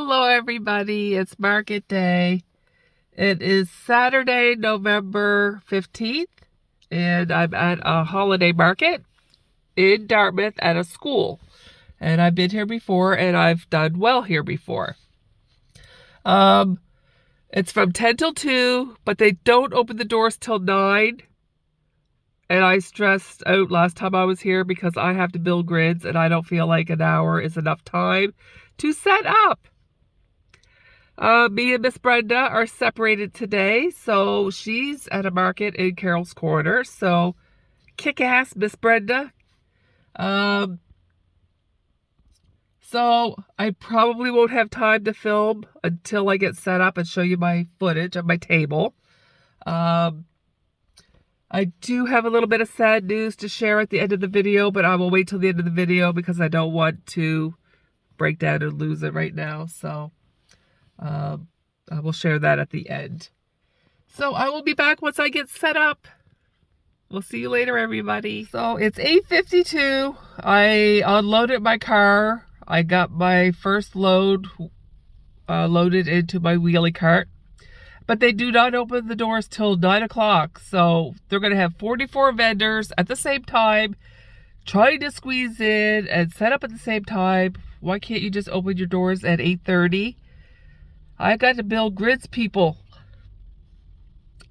Hello everybody, it's market day. It is Saturday, November 15th, and I'm at a holiday market in Dartmouth at a school. And I've been here before and I've done well here before. It's from 10 till 2, but they don't open the doors till 9. And I stressed out last time I was here because I have to build grids and I don't feel like an hour is enough time to set up. Me and Miss Brenda are separated today, so she's at a market in Carol's Corner. So, kick ass, Miss Brenda. So I probably won't have time to film until I get set up and show you my footage of my table. I do have a little bit of sad news to share at the end of the video, but I will wait till the end of the video because I don't want to break down and lose it right now. So I will share that at the end. So I will be back once I get set up. We'll see you later, everybody. So it's 8:52. I unloaded my car. I got my first load loaded into my wheelie cart. But they do not open the doors till 9 o'clock. So they're going to have 44 vendors at the same time trying to squeeze in and set up at the same time. Why can't you just open your doors at 8:30? I got to build grids, people.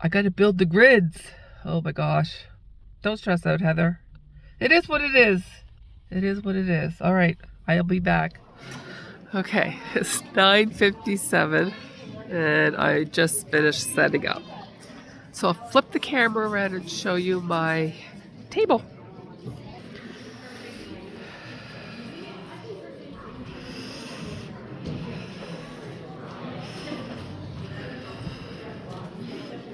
I got to build the grids. Oh my gosh. Don't stress out, Heather. It is what it is. It is what it is. All right. I'll be back. Okay. It's 9:57 and I just finished setting up. So I'll flip the camera around and show you my table.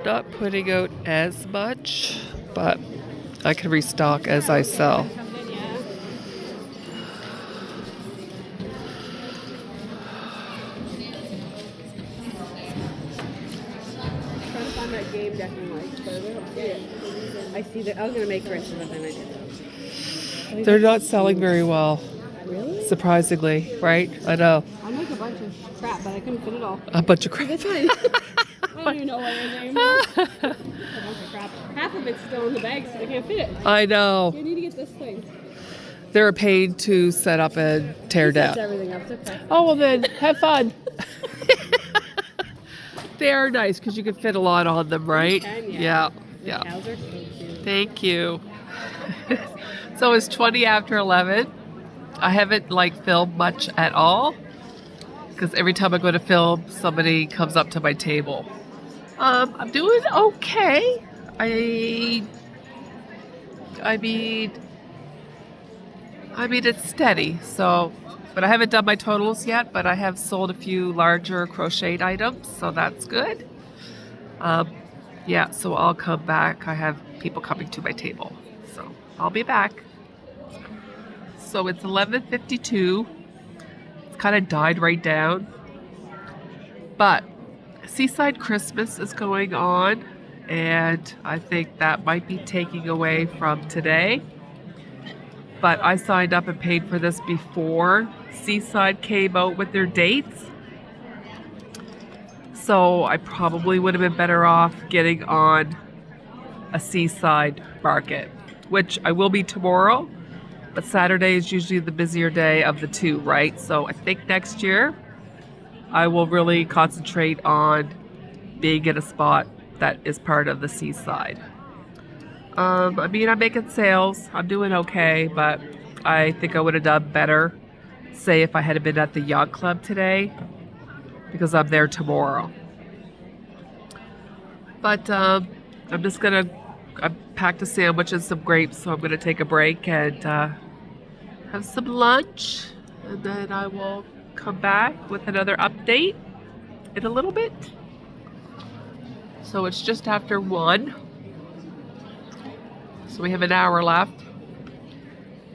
Not putting out as much, but I can restock as I sell. Trying to find that game decking lights, but I don't see it. I see that. I was gonna make wrenches, but then I didn't. They're not selling very well. Really? Surprisingly, right? I know. I'm like a bunch of crap, but I couldn't fit it all. A bunch of crap. That's fine. I don't even know what it is anymore. A bunch of crap. Half of it's still in the bag, so I can't fit it. I know. You need to get this thing. They're a pain to set up and tear down. Sets everything up. It's okay. Oh, well then, have fun. They are nice because you can fit a lot on them, right? Can, Yeah. The cows are so cute. Thank you. So it's 20 after 11. I haven't filmed much at all because every time I go to film, somebody comes up to my table. I'm doing okay. I mean, it's steady. So, but I haven't done my totals yet. But I have sold a few larger crocheted items, so that's good. Yeah. So I'll come back. I have people coming to my table, so I'll be back. So it's 11:52. It's kind of died right down. But Seaside Christmas is going on, and I think that might be taking away from today. But I signed up and paid for this before Seaside came out with their dates. So I probably would have been better off getting on a Seaside market, which I will be tomorrow. But Saturday is usually the busier day of the two, right? So I think next year I will really concentrate on being in a spot that is part of the Seaside. I mean, I'm making sales. I'm doing okay, but I think I would have done better, say, if I had been at the Yacht Club today, because I'm there tomorrow. But I packed a sandwich and some grapes, so I'm going to take a break and have some lunch, and then I will come back with another update in a little bit. So it's just after 1. So we have an hour left.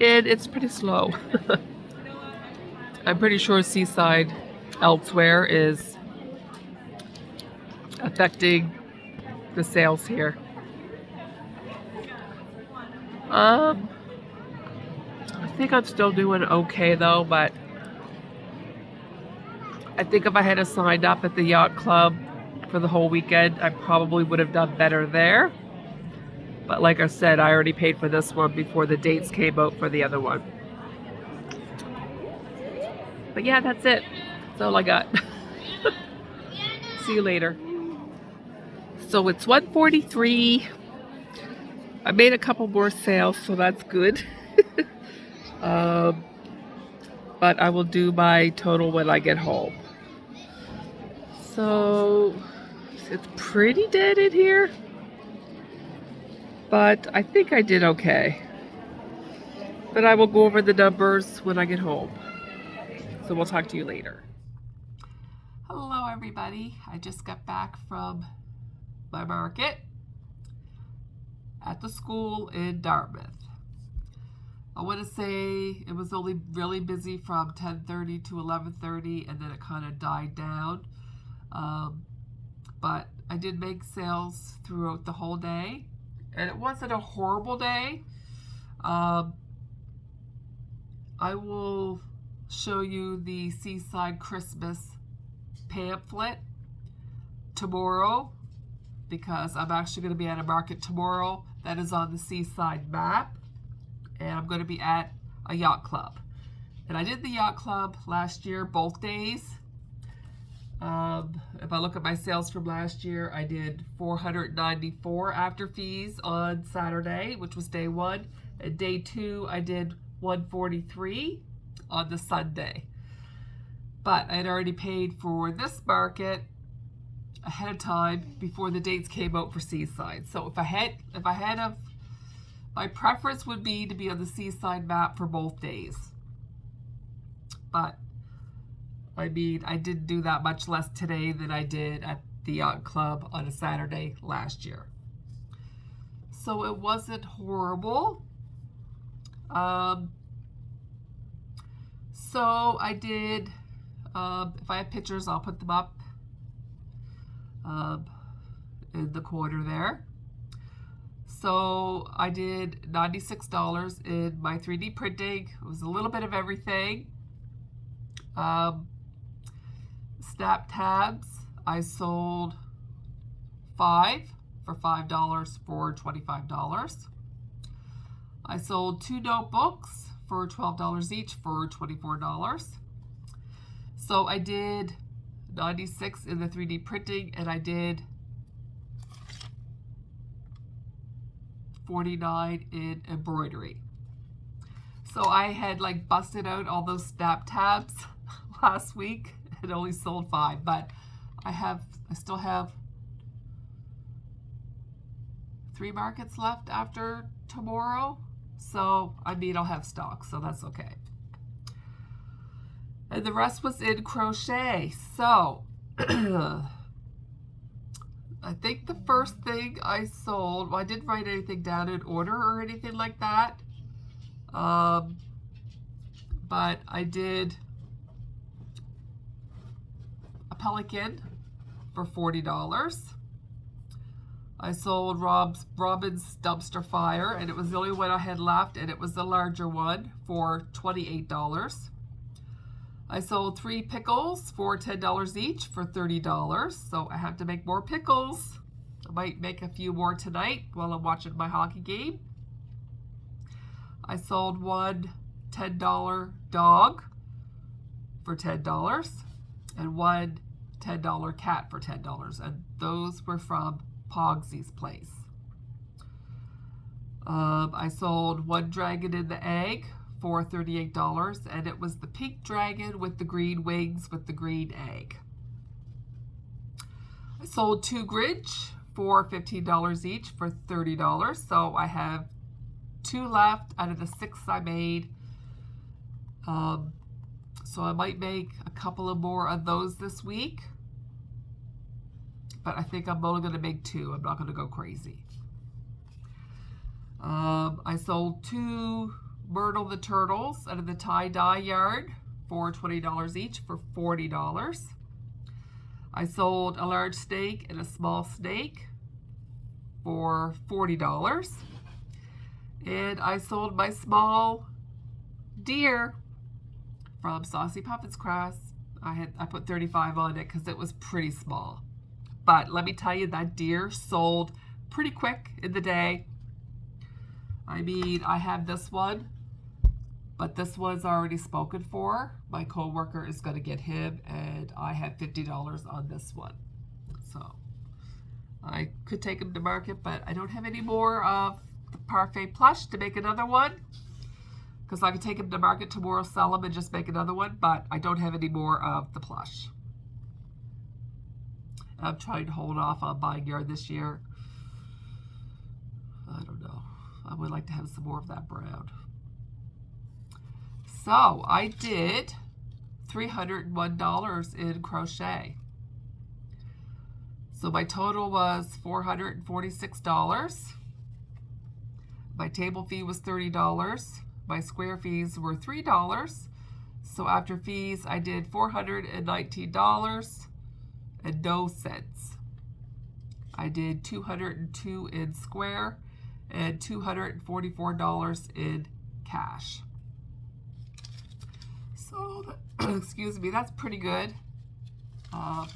And it's pretty slow. I'm pretty sure Seaside elsewhere is affecting the sales here. I think I'm still doing okay though, but I think if I had signed up at the Yacht Club for the whole weekend, I probably would have done better there. But like I said, I already paid for this one before the dates came out for the other one. But yeah, that's it. That's all I got. See you later. So it's 1:43. I made a couple more sales, so that's good. But I will do my total when I get home. So it's pretty dead in here, but I think I did okay. But I will go over the numbers when I get home. So we'll talk to you later. Hello everybody. I just got back from my market at the school in Dartmouth. I want to say it was only really busy from 10:30 to 11:30, and then it kind of died down. But I did make sales throughout the whole day, and it wasn't a horrible day. I will show you the Seaside Christmas pamphlet tomorrow, because I'm actually going to be at a market tomorrow that is on the Seaside map, and I'm going to be at a yacht club. And I did the yacht club last year, both days. If I look at my sales from last year, I did $494 after fees on Saturday, which was day one. And day two, I did $143 on the Sunday. But I had already paid for this market ahead of time before the dates came out for Seaside. So my preference would be to be on the Seaside map for both days. But I mean, I didn't do that much less today than I did at the Yacht Club on a Saturday last year. So it wasn't horrible. So I did, if I have pictures, I'll put them up in the corner there. So I did $96 in my 3D printing. It was a little bit of everything. Snap tabs, I sold 5 for $5 for $25. I sold 2 notebooks for $12 each for $24. So I did 96 in the 3D printing, and I did 49 in embroidery. So I had like busted out all those snap tabs last week and only sold 5, but I still have 3 markets left after tomorrow. So I mean, I'll have stock, so that's okay. And the rest was in crochet. So I think the first thing I sold, well, I didn't write anything down in order or anything like that. But I did a pelican for $40. I sold Robin's dumpster fire, and it was the only one I had left, and it was the larger one for $28. I sold 3 pickles for $10 each for $30. So I have to make more pickles. I might make a few more tonight while I'm watching my hockey game. I sold 1 $10 dog for $10 and 1 $10 cat for $10, and those were from Pogsy's place. I sold 1 dragon in the egg for $38, and it was the pink dragon with the green wings with the green egg. I sold 2 Grinch for $15 each for $30, so I have 2 left out of the 6 I made. So I might make a couple of more of those this week, but I think I'm only going to make 2. I'm not going to go crazy. I sold 2 Myrtle the Turtles out of the tie-dye yarn for $20 each for $40. I sold a large snake and a small snake for $40. And I sold my small deer from Saucy Puffins Crafts I put 35 on it because it was pretty small. But let me tell you, that deer sold pretty quick in the day. I mean, I have this one, but this one's already spoken for. My coworker is going to get him, and I have $50 on this one. So I could take him to market, but I don't have any more of the Parfait plush to make another one. Because I could take him to market tomorrow, sell him, and just make another one, but I don't have any more of the plush. I'm trying to hold off on buying yarn this year. I don't know. I would like to have some more of that brown. So I did $301 in crochet. So my total was $446. My table fee was $30. My square fees were $3. So after fees, I did $419 and no cents. I did $202 in square and $244 in cash. So, excuse me, that's pretty good. Yeah,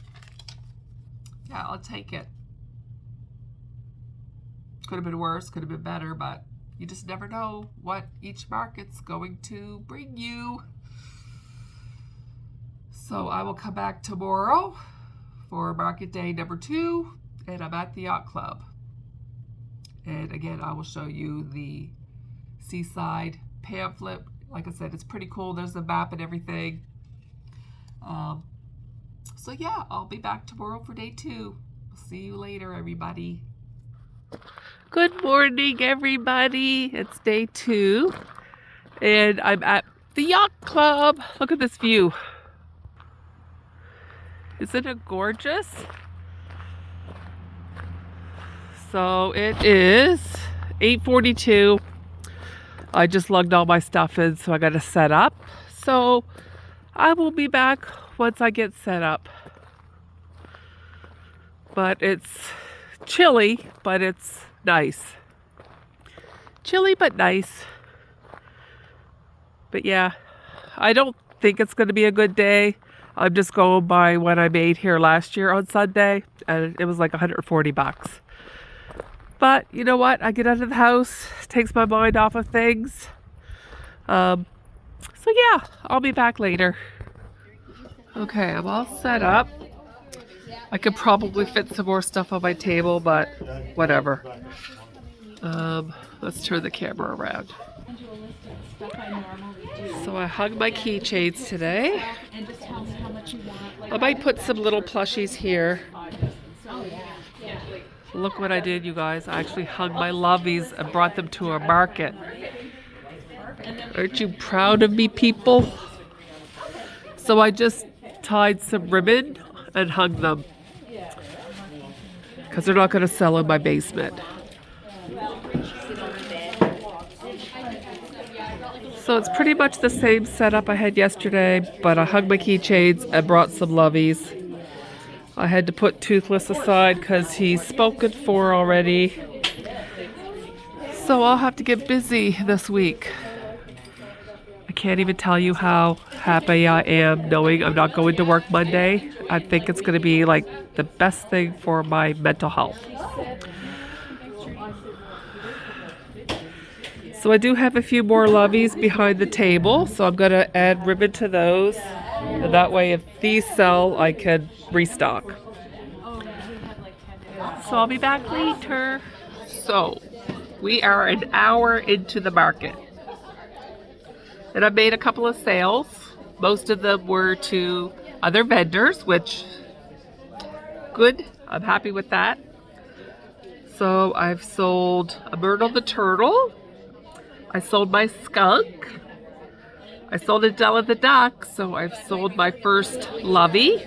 I'll take it. Could have been worse, could have been better, but you just never know what each market's going to bring you. So I will come back tomorrow for market day number 2, and I'm at the Yacht Club. And again, I will show you the seaside pamphlet. Like I said, it's pretty cool. There's a map and everything. So yeah, I'll be back tomorrow for day 2. See you later, everybody. Good morning, everybody. It's day 2, and I'm at the Yacht Club. Look at this view. Isn't it gorgeous? So it is 8:42. I just lugged all my stuff in, so I got to set up. So I will be back once I get set up. But it's chilly, but it's nice. Chilly, but nice. But yeah, I don't think it's going to be a good day. I'm just going by what I made here last year on Sunday, and it was like 140 bucks. But you know what? I get out of the house, takes my mind off of things. So yeah, I'll be back later. Okay, I'm all set up. I could probably fit some more stuff on my table, but whatever. Let's turn the camera around. So I hung my keychains today. I might put some little plushies here. Look what I did, you guys. I actually hung my lovies and brought them to a market. Aren't you proud of me, people? So I just tied some ribbon and hung them, because they're not going to sell in my basement. So it's pretty much the same setup I had yesterday, but I hung my keychains and brought some lovies. I had to put Toothless aside because he's spoken for already. So I'll have to get busy this week. I can't even tell you how happy I am knowing I'm not going to work Monday. I think it's going to be like the best thing for my mental health. So I do have a few more lovies behind the table, so I'm going to add ribbon to those. And that way, if these sell, I can restock. So I'll be back later. So we are an hour into the market. And I made a couple of sales. Most of them were to other vendors, which, good. I'm happy with that. So I've sold a Myrtle the Turtle. I sold my skunk. I sold Adela the duck, so I've sold my first lovey.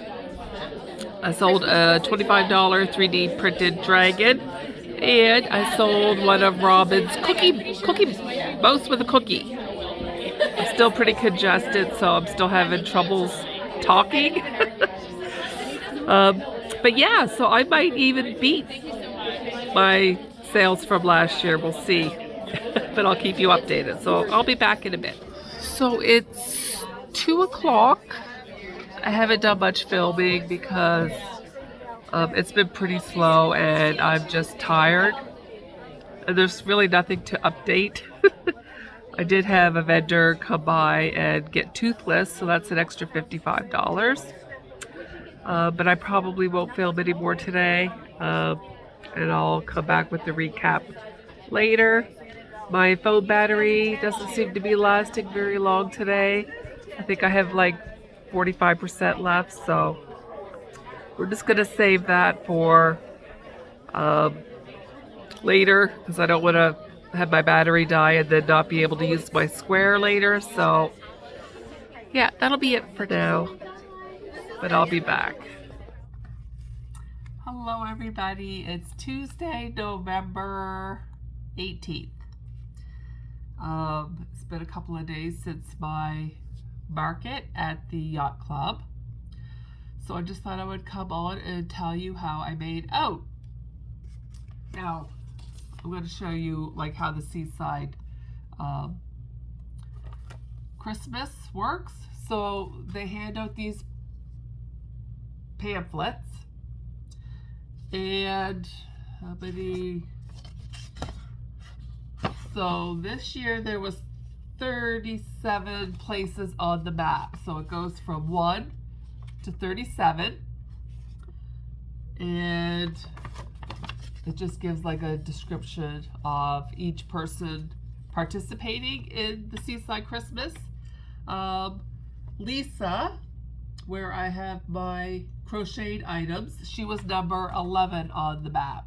I sold a $25 3D printed dragon, and I sold one of Robin's cookie mouse with a cookie. I'm still pretty congested, so I'm still having troubles talking. But yeah, so I might even beat my sales from last year. We'll see. But I'll keep you updated. So I'll be back in a bit. So it's 2 o'clock I haven't done much filming because it's been pretty slow and I'm just tired. And there's really nothing to update. I did have a vendor come by and get toothless, so that's an extra $55. But I probably won't film any more today, and I'll come back with the recap later. My phone battery doesn't seem to be lasting very long today. I think I have like 45% left, so we're just gonna save that for later because I don't want to have my battery die and then not be able to use my square later. So yeah, that'll be it for now, but I'll be back. Hello everybody, it's Tuesday, November 18th. It's been a couple of days since my market at the Yacht Club, so I just thought I would come on and tell you how I made out. Now I'm going to show you like how the Seaside Christmas works. So they hand out these pamphlets, and how many? So this year there was 37 places on the map. So it goes from 1 to 37, and it just gives like a description of each person participating in the Seaside Christmas. Lisa, where I have my crocheted items, she was number 11 on the map.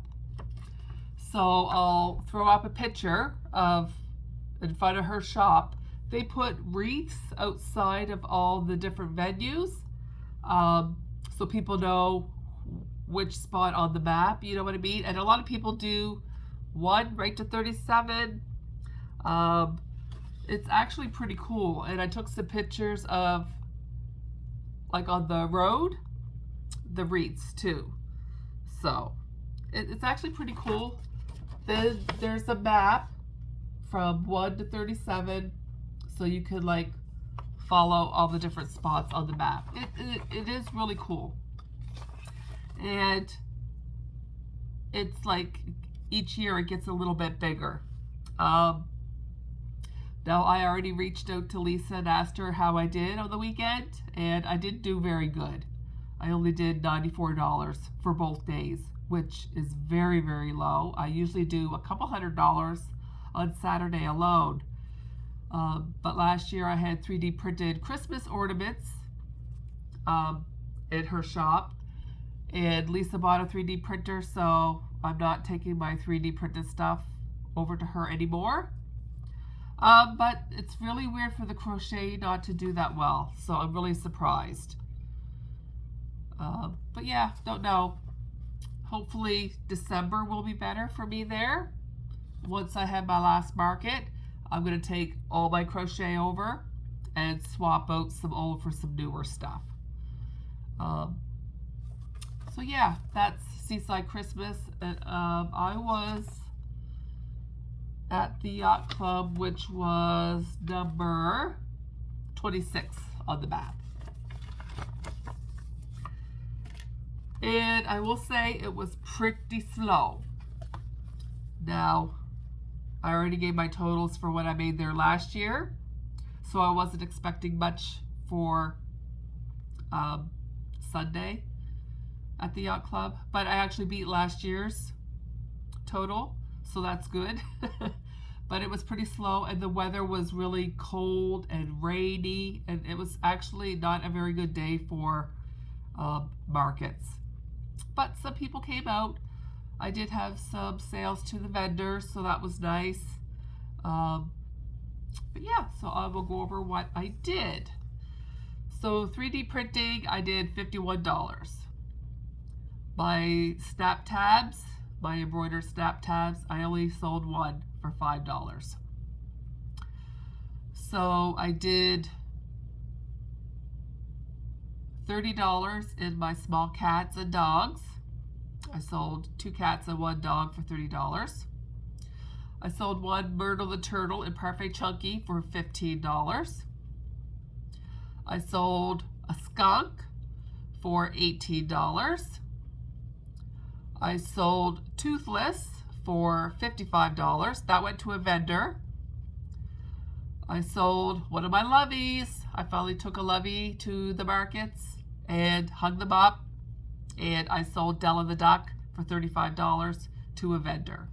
So I'll throw up a picture of in front of her shop. They put wreaths outside of all the different venues, so people know which spot on the map, you know what I mean? And a lot of people do 1 right to 37. It's actually pretty cool, and I took some pictures of like on the road, the wreaths too. So it's actually pretty cool. Then there's a map from 1 to 37, so you could like follow all the different spots on the map. It is really cool. And it's like each year it gets a little bit bigger. Now I already reached out to Lisa and asked her how I did on the weekend, and I didn't do very good. I only did $94 for both days, which is very, very low. I usually do a couple $100 on Saturday alone. But last year I had 3D printed Christmas ornaments in her shop. And Lisa bought a 3D printer, so I'm not taking my 3D printed stuff over to her anymore. But it's really weird for the crochet not to do that well, so I'm really surprised. But yeah, don't know. Hopefully December will be better for me there. Once I have my last market, I'm going to take all my crochet over and swap out some old for some newer stuff. So yeah, that's Seaside Christmas. And, I was at the Yacht Club, which was number 26 on the map. And I will say it was pretty slow. Now, I already gave my totals for what I made there last year, so I wasn't expecting much for Sunday at the Yacht Club, but I actually beat last year's total, so that's good. But it was pretty slow, and the weather was really cold and rainy, and it was actually not a very good day for markets. But some people came out. I did have some sales to the vendors, so that was nice. But yeah, so I will go over what I did. So 3D printing, I did $51. My snap tabs, my embroidered snap tabs, I only sold one for $5. So I did $30 in my small cats and dogs. I sold 2 cats and 1 dog for $30. I sold 1 Myrtle the Turtle in Parfait Chunky for $15. I sold a skunk for $18. I sold Toothless for $55. That went to a vendor. I sold one of my loveys. I finally took a lovey to the markets and hung them up. And I sold Della the Duck for $35 to a vendor.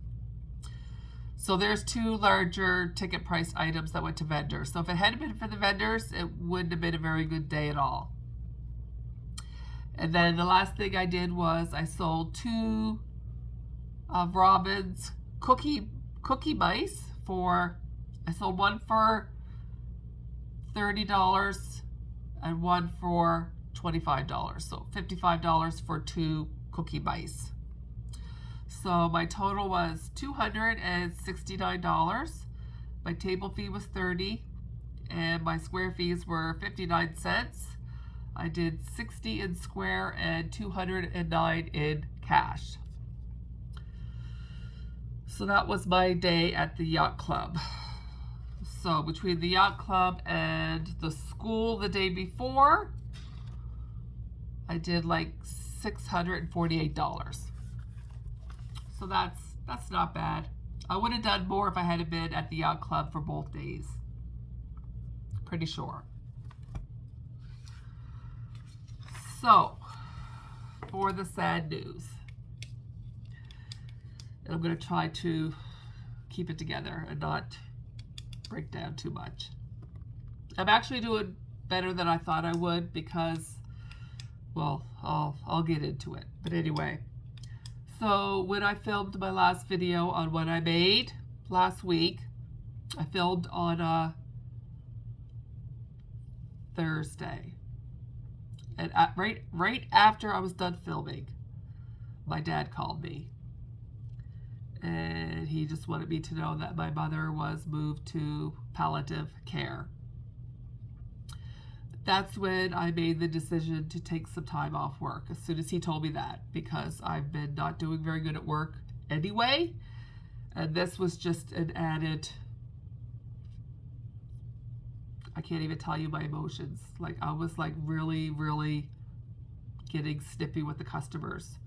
So there's two larger ticket price items that went to vendors. So if it hadn't been for the vendors, it wouldn't have been a very good day at all. And then the last thing I did was I sold two of Robin's cookie mice for, I sold one for $30 and one for $25. So $55 for two cookie mice. So my total was $269. My table fee was $30 and my square fees were 59 cents. I did $60 in square and $209 in cash. So that was my day at the Yacht Club. So between the Yacht Club and the school the day before, I did like $648. So that's not bad. I would have done more if I had been at the Yacht Club for both days. Pretty sure. So, for the sad news, and I'm going to try to keep it together and not break down too much. I'm actually doing better than I thought I would because, well, I'll get into it. But anyway, so when I filmed my last video on what I made last week, I filmed on Thursday. And right after I was done filming, my dad called me. And he just wanted me to know that my mother was moved to palliative care. That's when I made the decision to take some time off work, as soon as he told me that, because I've been not doing very good at work anyway. And this was just an added, I can't even tell you my emotions. Like, I was like really, really getting snippy with the customers.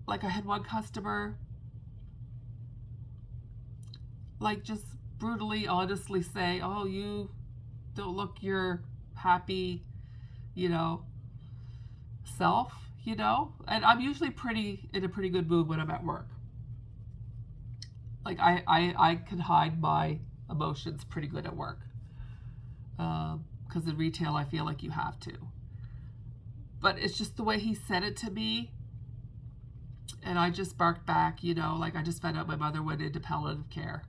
Like, I had one customer, like, just brutally, honestly say, oh, you don't look your happy, self, And I'm usually in a pretty good mood when I'm at work. Like, I can hide my emotions pretty good at work. Because in retail, I feel like you have to. But it's just the way he said it to me. And I just barked back, like I just found out my mother went into palliative care.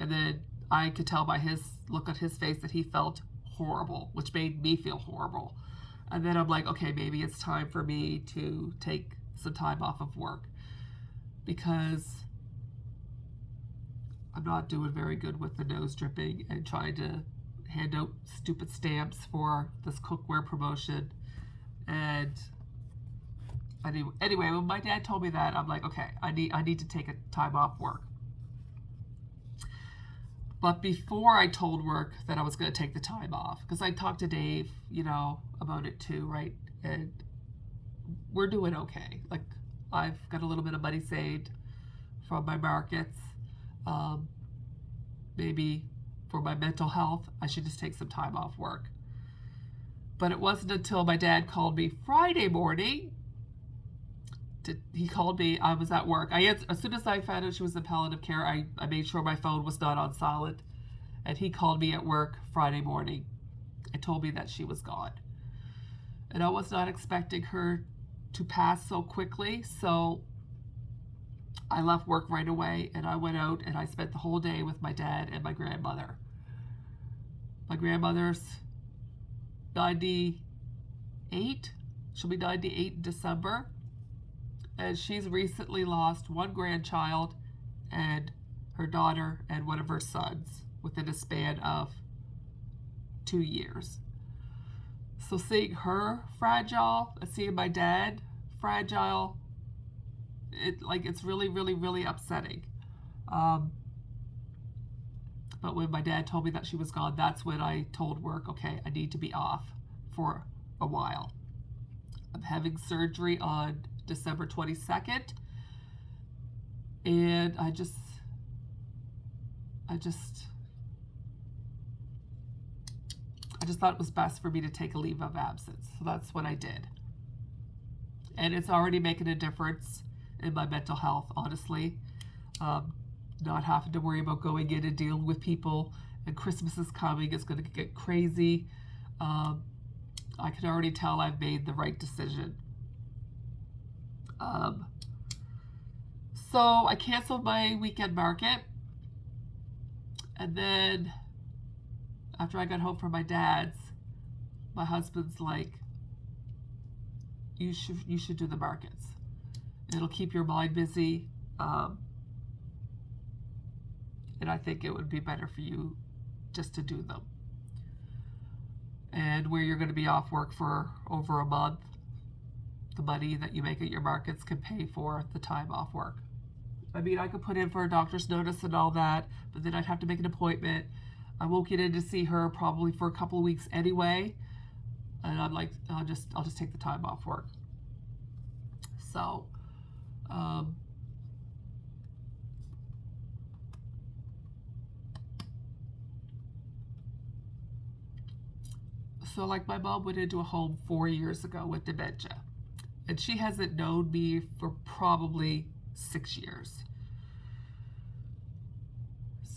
And then I could tell by his look on his face that he felt horrible, which made me feel horrible. And then I'm like, okay, maybe it's time for me to take some time off of work because I'm not doing very good with the nose dripping and trying to hand out stupid stamps for this cookware promotion. And anyway, when my dad told me that, I'm like, okay, I need to take a time off work. But before I told work that I was going to take the time off, because I talked to Dave, about it too, right? And we're doing okay. Like, I've got a little bit of money saved from my markets. Maybe for my mental health, I should just take some time off work. But it wasn't until my dad called me Friday morning. He called me, I was at work. As soon as I found out she was in palliative care, I made sure my phone was not on silent. And he called me at work Friday morning and told me that she was gone. And I was not expecting her to pass so quickly, so I left work right away and I went out and I spent the whole day with my dad and my grandmother. My grandmother's 98. She'll be 98 in December. And she's recently lost one grandchild and her daughter and one of her sons within a span of 2 years. So seeing her fragile, seeing my dad fragile, it's really, really, really upsetting. But But when my dad told me that she was gone, that's when I told work, okay, I need to be off for a while. I'm having surgery on December 22nd, and I just thought it was best for me to take a leave of absence. So that's what I did. And it's already making a difference in my mental health, honestly. Not having to worry about going in and dealing with people, and Christmas is coming, it's going to get crazy. I can already tell I've made the right decision. So I canceled my weekend market, and then after I got home from my dad's, my husband's like, you should do the markets. It'll keep your mind busy, and I think it would be better for you just to do them. And where you're going to be off work for over a month, the money that you make at your markets can pay for the time off work. I mean, I could put in for a doctor's notice and all that, but then I'd have to make an appointment. I won't get in to see her probably for a couple of weeks anyway. And I'm like, I'll just take the time off work. So, like my mom went into a home 4 years ago with dementia, and she hasn't known me for probably 6 years.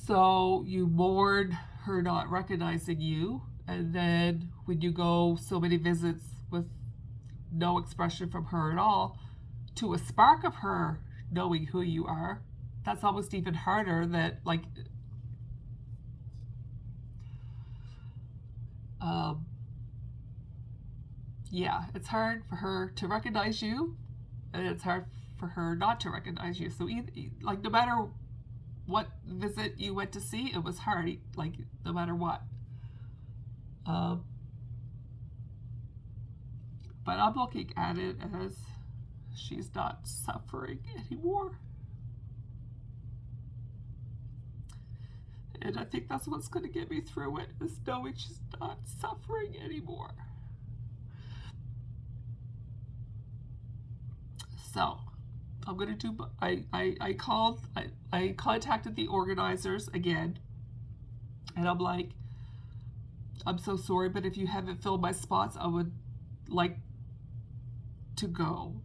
So you mourn her not recognizing you, and then when you go so many visits with no expression from her at all, to a spark of her knowing who you are, that's almost even harder. That like, yeah, it's hard for her to recognize you, and it's hard for her not to recognize you. So like, no matter what visit you went to see, it was hard, like no matter what. But I'm looking at it as she's not suffering anymore. And I think that's what's going to get me through it, is knowing she's not suffering anymore. So I'm going to do, I contacted the organizers again, and I'm like, I'm so sorry, but if you haven't filled my spots, I would like to go.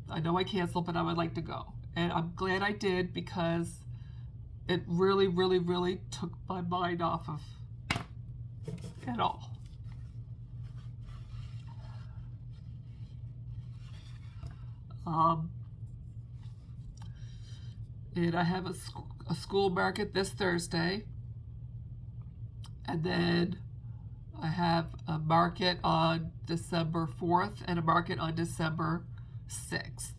I know I canceled, but I would like to go. And I'm glad I did, because it really, really, really took my mind off of it all. And I have a school market this Thursday, and then I have a market on December 4th and a market on December 6th.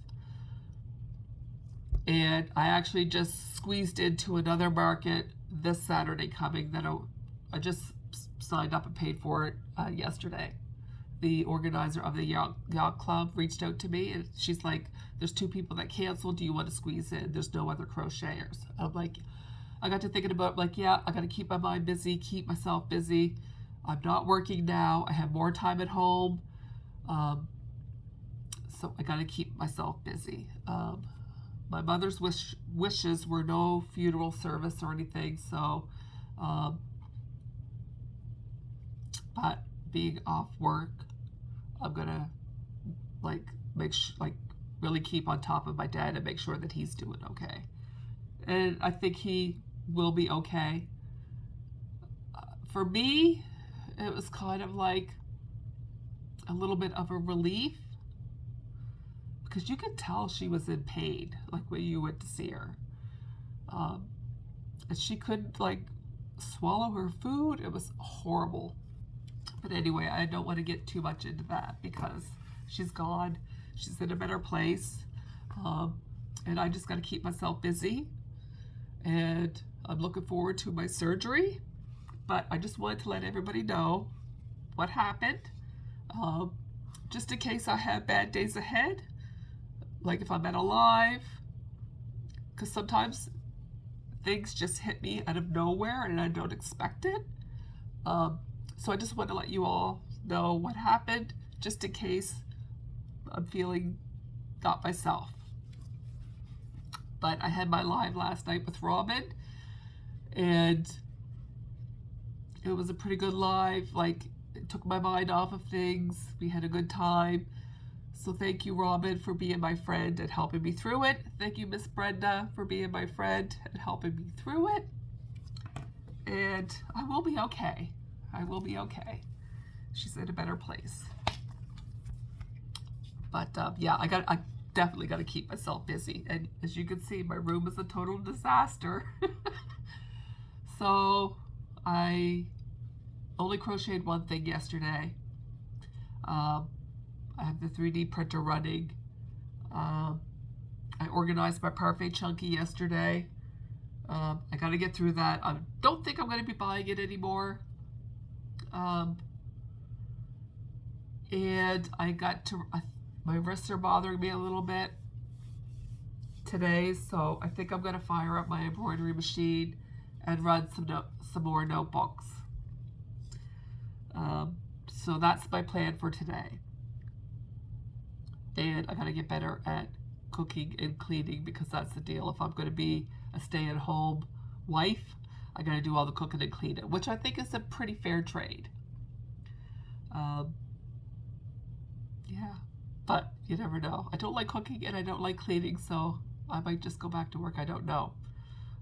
And I actually just squeezed into another market this Saturday coming that I just signed up and paid for it yesterday. The organizer of the Yacht Club reached out to me, and she's like, there's 2 people that canceled. Do you want to squeeze in? There's no other crocheters. I'm like, I got to thinking about, like, yeah, I got to keep my mind busy, keep myself busy. I'm not working now. I have more time at home. So I got to keep myself busy. My mother's wishes were no funeral service or anything. So, but being off work, I'm gonna really keep on top of my dad and make sure that he's doing okay. And I think he will be okay. For me, it was kind of like a little bit of a relief, because you could tell she was in pain, like when you went to see her. And she couldn't like swallow her food. It was horrible. But anyway, I don't want to get too much into that, because she's gone. She's in a better place. And I just got to keep myself busy. And I'm looking forward to my surgery. But I just wanted to let everybody know what happened. Just in case I have bad days ahead. Like if I'm at a live. Because sometimes things just hit me out of nowhere and I don't expect it. So I just want to let you all know what happened, just in case I'm feeling not myself. But I had my live last night with Robin, and it was a pretty good live. Like, it took my mind off of things. We had a good time. So thank you, Robin, for being my friend and helping me through it. Thank you, Miss Brenda, for being my friend and helping me through it. And I will be okay. I will be okay. She's in a better place. But yeah, I definitely got to keep myself busy. And as you can see, my room is a total disaster. So I only crocheted one thing yesterday. I have the 3D printer running. I organized my Parfait Chunky yesterday. I got to get through that. I don't think I'm going to be buying it anymore. And I got to, my wrists are bothering me a little bit today, so I think I'm going to fire up my embroidery machine and run some more notebooks. So that's my plan for today. And I got to get better at cooking and cleaning, because that's the deal. If I'm going to be a stay-at-home wife, I got to do all the cooking and cleaning, which I think is a pretty fair trade. Yeah, but you never know. I don't like cooking and I don't like cleaning, so I might just go back to work. I don't know.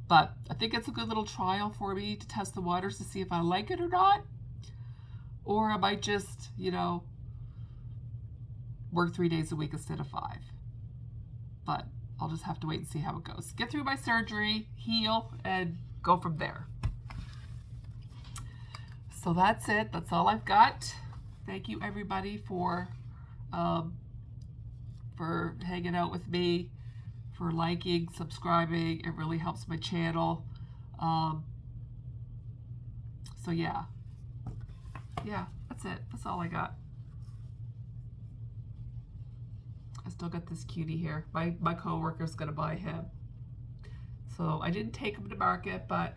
But I think it's a good little trial for me to test the waters to see if I like it or not. Or I might just, you know, work 3 days a week instead of 5. But I'll just have to wait and see how it goes. Get through my surgery, heal, and go from there. So that's it. That's all I've got. Thank you, everybody, for hanging out with me, for liking, subscribing. It really helps my channel. So yeah, that's it. That's all I got. I still got this cutie here. My co-worker's gonna buy him. So I didn't take him to market, but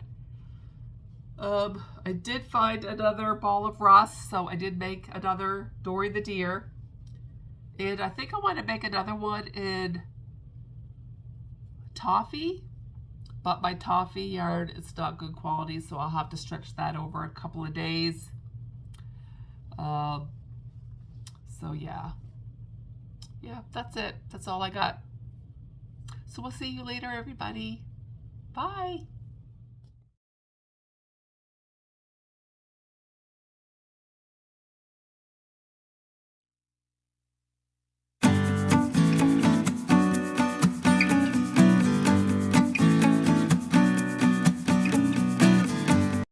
I did find another ball of rust, so I did make another Dory the Deer. And I think I want to make another one in toffee, but my toffee yarn is not good quality, so I'll have to stretch that over a couple of days. So yeah, that's it. That's all I got. So we'll see you later, everybody. Bye.